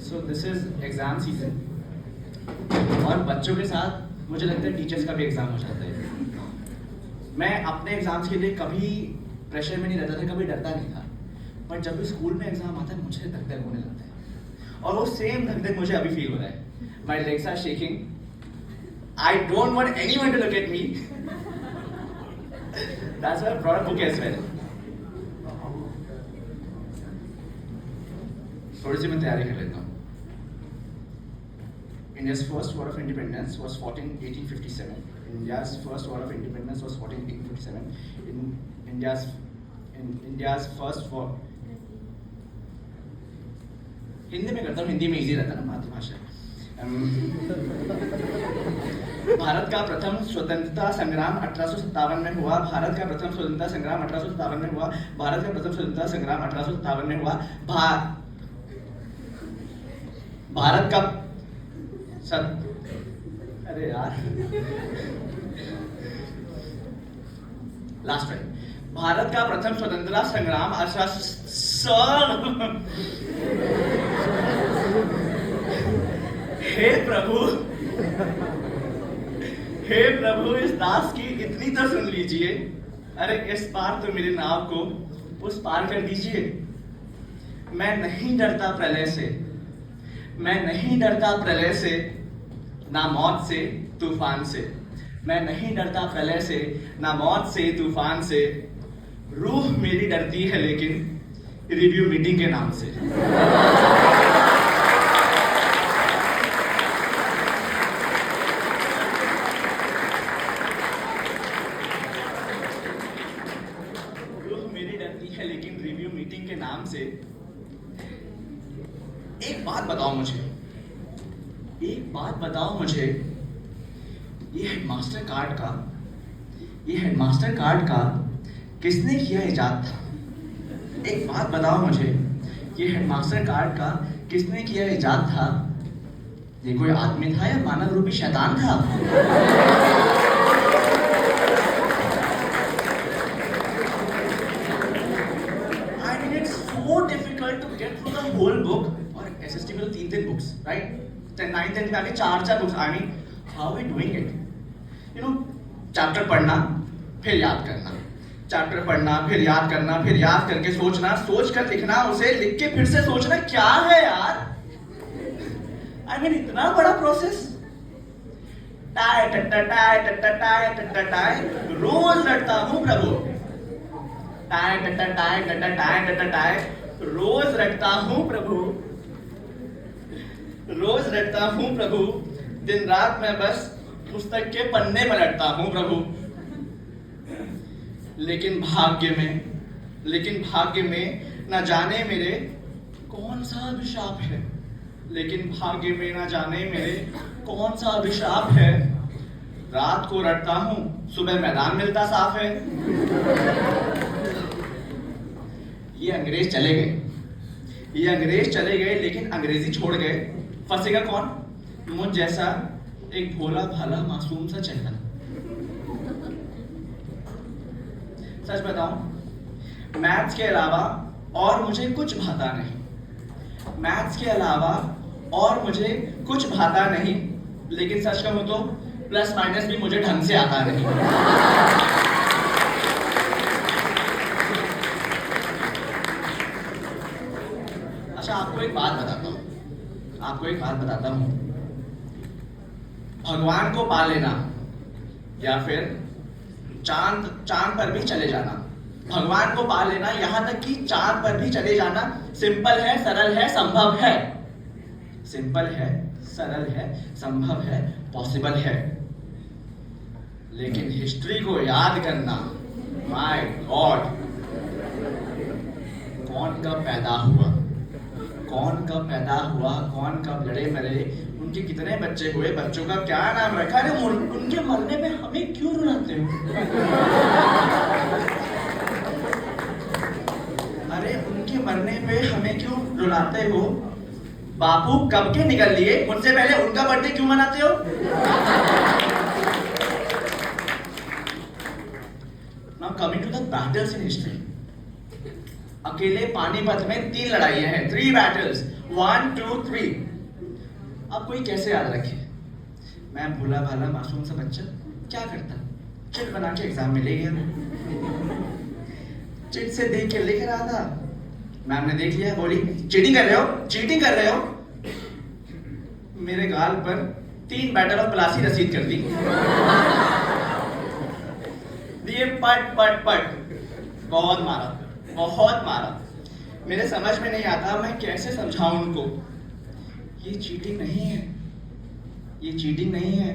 So this is exam season और बच्चों के साथ मुझे लगता है टीचर्स का भी एग्जाम हो जाता है। मैं अपने एग्जाम्स के लिए कभी प्रेशर में नहीं रहता था, कभी डरता नहीं था, बट जब भी स्कूल में एग्जाम आता है मुझे धक धक होने लगता है और वो सेम धक धक मुझे अभी फील हो रहा है। My legs are shaking, I don't want anyone to look at me, that's why I brought a book as well. थोड़ी सी मैं तैयारी कर लेता हूँ। India's first war of independence was fought in 1857. India's first war of independence was fought in 1857. India's first war. Hindi में करता हूँ, हिंदी में इजी रहता है ना, मातृभाषा। भारत का प्रथम स्वतंत्रता संग्राम 1857 में हुआ। भारत का प्रथम स्वतंत्रता संग्राम 1857 में हुआ। भारत का प्रथम स्वतंत्रता संग्राम 1857 में हुआ। भारत का अरे यार लास्ट टाइम। भारत का प्रथम स्वतंत्रता संग्राम हे प्रभु, हे प्रभु, इस दास की इतनी तो सुन लीजिए। अरे इस बार तो मेरे नाव को उस पार कर दीजिए। मैं नहीं डरता प्रलय से, मैं नहीं डरता प्रलय से, ना मौत से तूफान से। मैं नहीं डरता प्रलय से, ना मौत से तूफान से। रूह मेरी डरती है लेकिन रिव्यू मीटिंग के नाम से। रूह मेरी डरती है लेकिन रिव्यू मीटिंग के नाम से। एक बात बताओ मुझे, एक बात बताओ मुझे, ये हेडमास्टर कार्ड का किसने किया इजाद था? एक बात बताओ मुझे, ये हेडमास्टर कार्ड का किसने किया इजाद था? ये कोई आदमी था या मानव रूपी शैतान था? I mean, it's so difficult to get through the whole book. और SST में तो 3 बुक्स, right? 9th 10th में आगे 4 books. I mean, how are we doing it? You know, chapter पढ़ना, फिर याद करना, चैप्टर पढ़ना, फिर याद करना, फिर याद करके सोचना, सोच कर लिखना, उसे लिख के फिर से सोचना। क्या है यार? I mean, इतना बड़ा प्रोसेस। टाय टट्टा टाय टट्टा टाय टट्टा टाय रोज रटता हूँ प्रभु। टाय टट्टा टाय टट्टा टाय टट्टा टाय रोज रटता हूँ प्रभु, रोज रटता हूँ प्रभु। दिन रात मैं बस पुस्तक के पन्ने पलटता हूँ प्रभु। लेकिन भाग्य में न जाने मेरे कौन सा अभिशाप है। लेकिन भाग्य में न जाने मेरे कौन सा अभिशाप है। रात को रटता हूँ, सुबह मैदान मिलता साफ है। ये अंग्रेज चले गए लेकिन अंग्रेजी छोड़ गए। फंसेगा कौन? मुझ जैसा एक भोला भाला मासूम सा चेहरा। सच बताऊं, मैथ्स के अलावा और मुझे कुछ भाता नहीं। मैथ्स के अलावा और मुझे कुछ भाता नहीं। लेकिन सच कहूं तो प्लस माइनस भी मुझे ढंग से आता नहीं। अच्छा, आपको एक बात बताता हूं। भगवान को पा लेना या फिर चांद पर भी चले जाना। भगवान को पा लेना, यहां तक कि चांद पर भी चले जाना सिंपल है, सरल है, संभव है। सिंपल है, सरल है, संभव है, पॉसिबल है। लेकिन हिस्ट्री को याद करना, माय गॉड, कौन कब पैदा हुआ, कौन कब लड़े मरे, उनके कितने बच्चे हुए, बच्चों का क्या नाम रखा। अरे उनके मरने पे हमें क्यों रुलाते हो? अरे उनके मरने पे हमें क्यों रुलाते हो? बापू कब के निकल लिए, मुझसे पहले उनका बर्थडे क्यों मनाते हो? Now coming to the battles in history. अकेले पानीपत में 3 लड़ाइयां हैं, 3 battles. 1 2 3। अब कोई कैसे याद रखे? मैं भोला भाला मासूम सा बच्चा क्या करता, चिट बना के एग्जाम में ले गया, चिट से देख के लिख रहा था। मैम ने देख लिया, बोली चीटिंग कर रहे हो, चीटिंग कर रहे हो। मेरे गाल पर 3 बैटल ऑफ प्लासी रसीद कर दी, दिए पट पट पट, बहुत मारा, बहुत मारा। मेरे समझ में नहीं आता मैं कैसे समझाऊं उनको, ये चीटिंग नहीं है, ये चीटिंग नहीं है,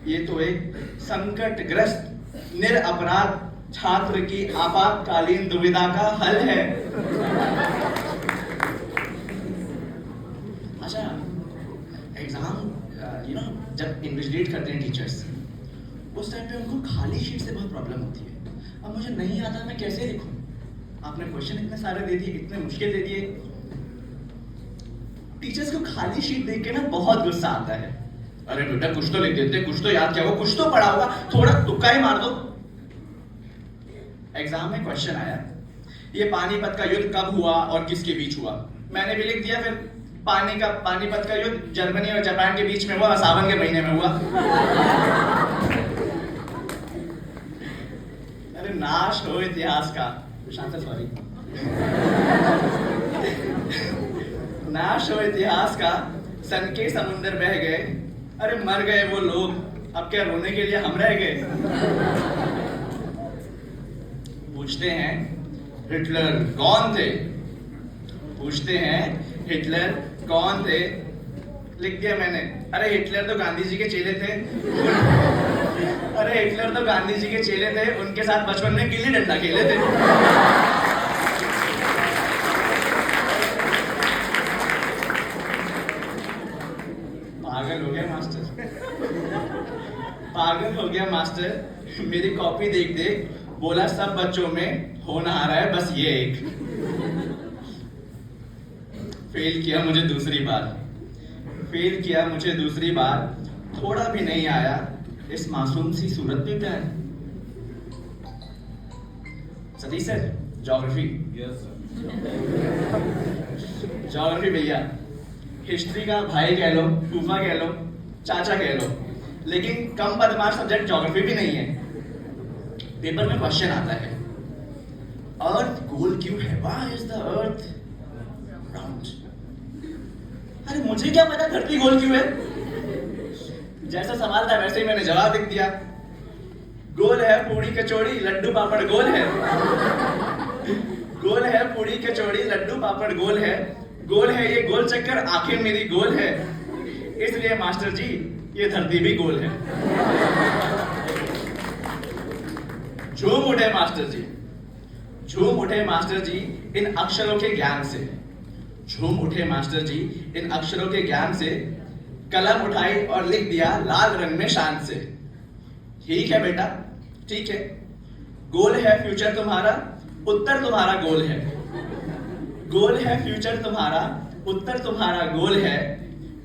ये तो एक संकटग्रस्त निरपराध छात्र की आपातकालीन दुविधा का हल है। अच्छा, एग्जाम जब इन्विजिलेट करते हैं टीचर्स, उस टाइम पे उनको खाली शीट से बहुत प्रॉब्लम होती है। अब मुझे नहीं आता मैं कैसे लिखूं, आपने क्वेश्चन इतने सारे दे दिए, इतने मुश्किल दे दिए। टीचर्स को खाली शीट देख के ना बहुत गुस्सा आता है। अरे बेटा कुछ तो लिख देते, कुछ तो याद किया हो, कुछ तो पढ़ा होगा, थोड़ा तुक्का ही मार दो। एग्जाम में क्वेश्चन आया, ये पानीपत का युद्ध कब हुआ और किसके बीच हुआ? मैंने भी लिख दिया, फिर पानीपत का युद्ध जर्मनी और जापान के बीच में हुआ, सावन के महीने में हुआ। अरे नाश हो इतिहास का, सॉरी, नाश हो इतिहास का, सन के समुंदर बह गए, अरे मर गए वो लोग, अब क्या रोने के लिए हम रह गए? पूछते हैं हिटलर कौन थे, पूछते हैं हिटलर कौन थे, लिख दिया मैंने, अरे हिटलर तो गांधी जी के चेले थे। अरे हिटलर तो गांधी जी के चेले थे, उनके साथ बचपन में गिल्ली डंडा खेले थे। पागल हो गया मास्टर, पागल हो गया मास्टर, मेरी कॉपी देख देख बोला सब बच्चों में होना आ रहा है बस ये एक। फेल किया मुझे दूसरी बार, फेल किया मुझे दूसरी बार, थोड़ा भी नहीं आया इस मासूम सी सूरत पे प्यार। Satish sir, geography. Yes sir. Geography भैया, हिस्ट्री का भाई कह लो, फूफा कह लो, चाचा कह लो, लेकिन कम बदमाश सब्जेक्ट ज्योग्राफी भी नहीं है। पेपर में क्वेश्चन आता है, अर्थ गोल क्यों है? Why is the earth round? अरे मुझे क्या पता धरती गोल क्यों है? जैसा सवाल था वैसे ही मैंने जवाब लिख दिया, गोल है पूड़ी कचौड़ी लड्डू पापड़ गोल है, गोल है पूड़ी कचौड़ी लड्डू पापड़ गोल है, गोल है ये गोल चक्कर आखिर मेरी गोल है, इसलिए मास्टर जी ये धरती भी गोल है। झूम उठे मास्टर जी, झूम उठे मास्टर जी इन अक्षरों के ज्ञान से, झूम उठे मास्टर जी इन अक्षरों के ज्ञान से, कलम उठाई और लिख दिया लाल रंग में शान से। ठीक है बेटा, ठीक है, गोल है फ्यूचर तुम्हारा, उत्तर तुम्हारा गोल है, गोल है फ्यूचर तुम्हारा, उत्तर तुम्हारा गोल है,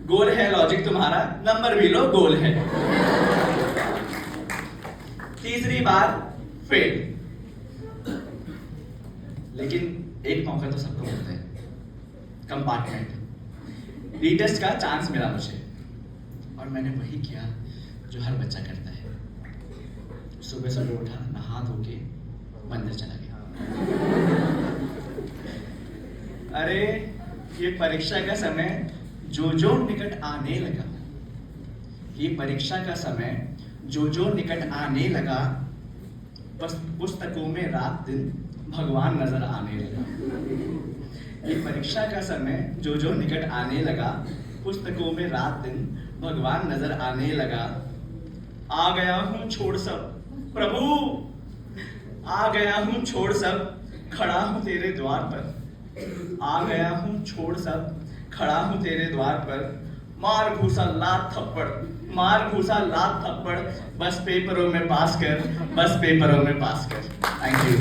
गोल है लॉजिक तुम्हारा, नंबर भी लो गोल है। तीसरी बार फेल, लेकिन एक मौका तो सबको मिलता है, कंपार्टमेंट। रीटेस्ट का चांस मिला मुझे और मैंने वही किया जो हर बच्चा करता है, सुबह सुबह उठा, नहा धो के मंदिर चला गया। अरे ये परीक्षा का समय जो जो निकट आने लगा, ये परीक्षा का समय जो जो निकट आने लगा, बस पुस्तकों में रात दिन भगवान नजर आने लगा। ये परीक्षा का समय जो जो निकट आने लगा, पुस्तकों में रात दिन भगवान नजर आने लगा। आ गया हूं छोड़ सब प्रभु, आ गया हूं छोड़ सब, खड़ा हूं तेरे द्वार पर, आ गया हूं छोड़ सब, खड़ा हूं तेरे द्वार पर, मार घूसा लात थप्पड़, मार घूसा लात थप्पड़, बस पेपरों में पास कर, बस पेपरों में पास कर। Thank you.